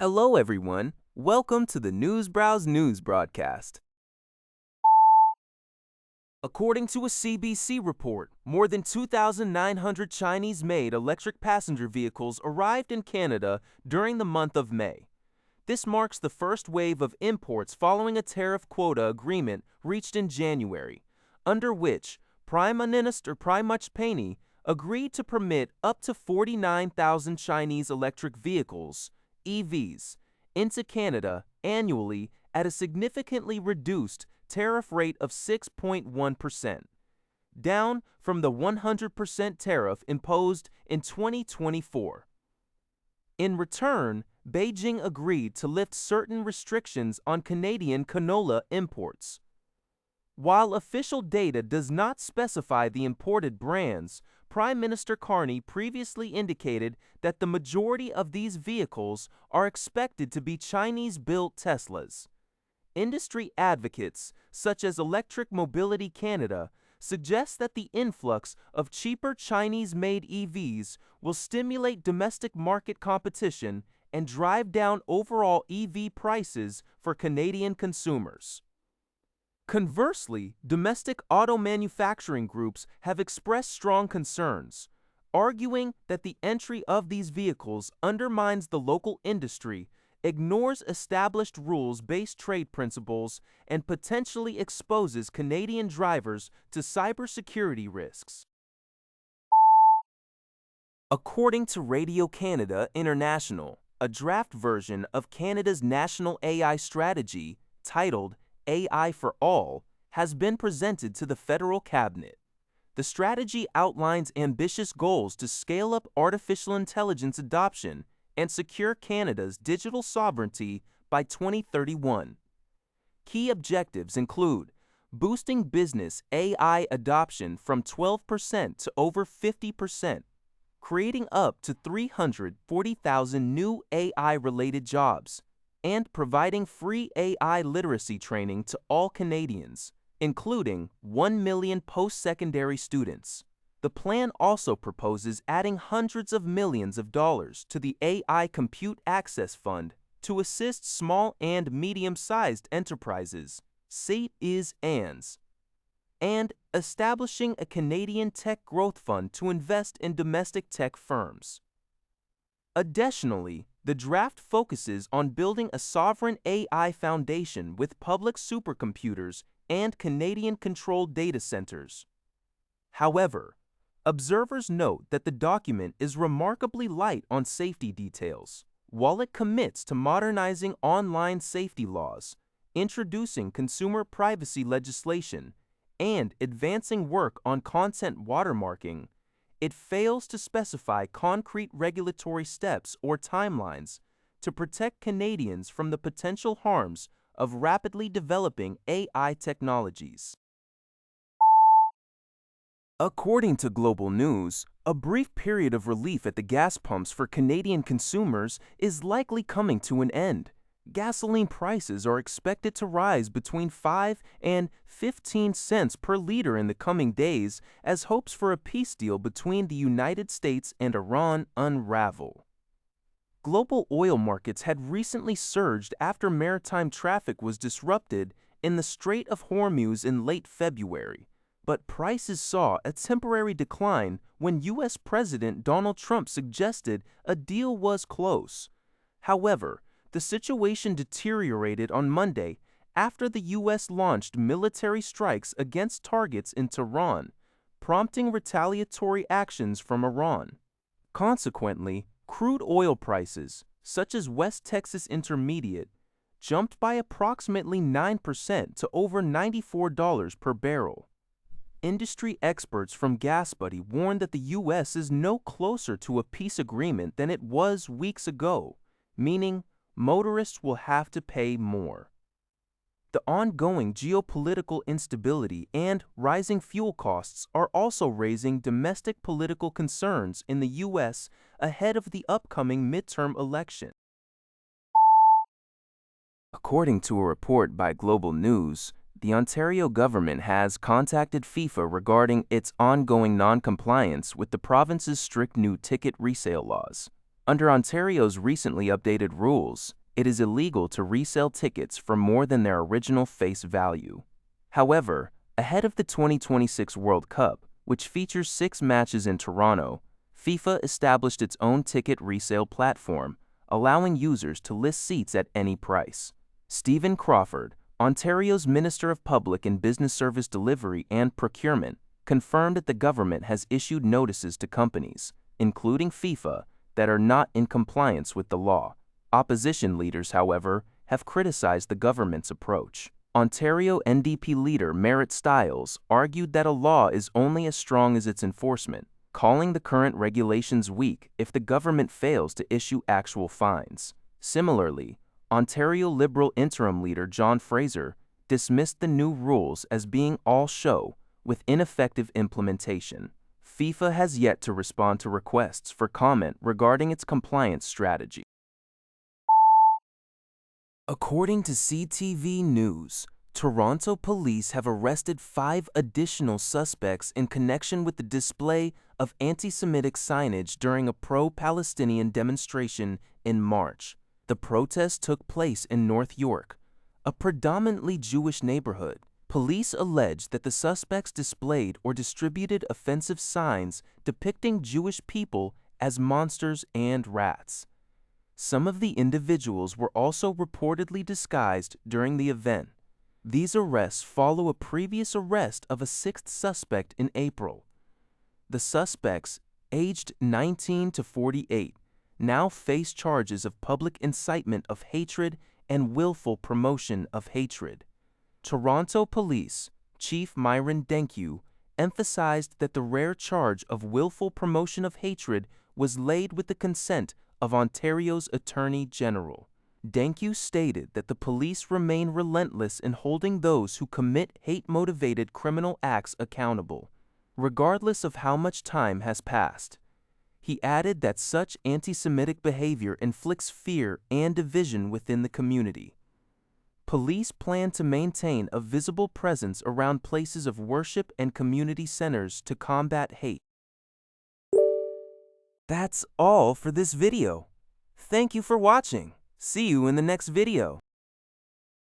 Hello, everyone. Welcome to the Newsbrowse News broadcast. According to a CBC report, more than 2,900 Chinese-made electric passenger vehicles arrived in Canada during the month of May. This marks the first wave of imports following a tariff quota agreement reached in January, under which Prime Minister Penny agreed to permit up to 49,000 Chinese electric vehicles, EVs, into Canada annually at a significantly reduced tariff rate of 6.1%, down from the 100% tariff imposed in 2024. In return, Beijing agreed to lift certain restrictions on Canadian canola imports. While official data does not specify the imported brands, Prime Minister Carney previously indicated that the majority of these vehicles are expected to be Chinese-built Teslas. Industry advocates, such as Electric Mobility Canada, suggest that the influx of cheaper Chinese-made EVs will stimulate domestic market competition and drive down overall EV prices for Canadian consumers. Conversely, domestic auto manufacturing groups have expressed strong concerns, arguing that the entry of these vehicles undermines the local industry, ignores established rules-based trade principles, and potentially exposes Canadian drivers to cybersecurity risks. According to Radio-Canada International, a draft version of Canada's national AI strategy, titled AI for All, has been presented to the federal cabinet. The strategy outlines ambitious goals to scale up artificial intelligence adoption and secure Canada's digital sovereignty by 2031. Key objectives include boosting business AI adoption from 12% to over 50%, creating up to 340,000 new AI-related jobs, and providing free AI literacy training to all Canadians, including 1 million post-secondary students. The plan also proposes adding hundreds of millions of dollars to the AI Compute Access Fund to assist small and medium-sized enterprises, SAIT-IS-ANS, and establishing a Canadian Tech Growth Fund to invest in domestic tech firms. Additionally, the draft focuses on building a sovereign AI foundation with public supercomputers and Canadian-controlled data centers. However, observers note that the document is remarkably light on safety details. While it commits to modernizing online safety laws, introducing consumer privacy legislation, and advancing work on content watermarking, it fails to specify concrete regulatory steps or timelines to protect Canadians from the potential harms of rapidly developing AI technologies. According to Global News, a brief period of relief at the gas pumps for Canadian consumers is likely coming to an end. Gasoline prices are expected to rise between 5 and 15 cents per liter in the coming days as hopes for a peace deal between the United States and Iran unravel. Global oil markets had recently surged after maritime traffic was disrupted in the Strait of Hormuz in late February, but prices saw a temporary decline when U.S. President Donald Trump suggested a deal was close. However, the situation deteriorated on Monday after the U.S. launched military strikes against targets in Tehran, prompting retaliatory actions from Iran. Consequently, crude oil prices, such as West Texas Intermediate, jumped by approximately 9% to over $94 per barrel. Industry experts from GasBuddy warned that the U.S. is no closer to a peace agreement than it was weeks ago, meaning motorists will have to pay more. The ongoing geopolitical instability and rising fuel costs are also raising domestic political concerns in the U.S. ahead of the upcoming midterm election. According to a report by Global News, the Ontario government has contacted FIFA regarding its ongoing non-compliance with the province's strict new ticket resale laws. Under Ontario's recently updated rules, it is illegal to resell tickets for more than their original face value. However, ahead of the 2026 World Cup, which features 6 matches in Toronto, FIFA established its own ticket resale platform, allowing users to list seats at any price. Stephen Crawford, Ontario's Minister of Public and Business Service Delivery and Procurement, confirmed that the government has issued notices to companies, including FIFA, that are not in compliance with the law. Opposition leaders, however, have criticized the government's approach. Ontario NDP leader Merritt Stiles argued that a law is only as strong as its enforcement, calling the current regulations weak if the government fails to issue actual fines. Similarly, Ontario Liberal interim leader John Fraser dismissed the new rules as being all show with ineffective implementation. FIFA has yet to respond to requests for comment regarding its compliance strategy. According to CTV News, Toronto police have arrested 5 additional suspects in connection with the display of anti-Semitic signage during a pro-Palestinian demonstration in March. The protest took place in North York, a predominantly Jewish neighborhood. Police allege that the suspects displayed or distributed offensive signs depicting Jewish people as monsters and rats. Some of the individuals were also reportedly disguised during the event. These arrests follow a previous arrest of a 6th suspect in April. The suspects, aged 19 to 48, now face charges of public incitement of hatred and willful promotion of hatred. Toronto Police Chief Myron Denkew emphasized that the rare charge of willful promotion of hatred was laid with the consent of Ontario's Attorney General. Denkew stated that the police remain relentless in holding those who commit hate-motivated criminal acts accountable, regardless of how much time has passed. He added that such anti-Semitic behavior inflicts fear and division within the community. Police plan to maintain a visible presence around places of worship and community centers to combat hate. That's all for this video. Thank you for watching. See you in the next video.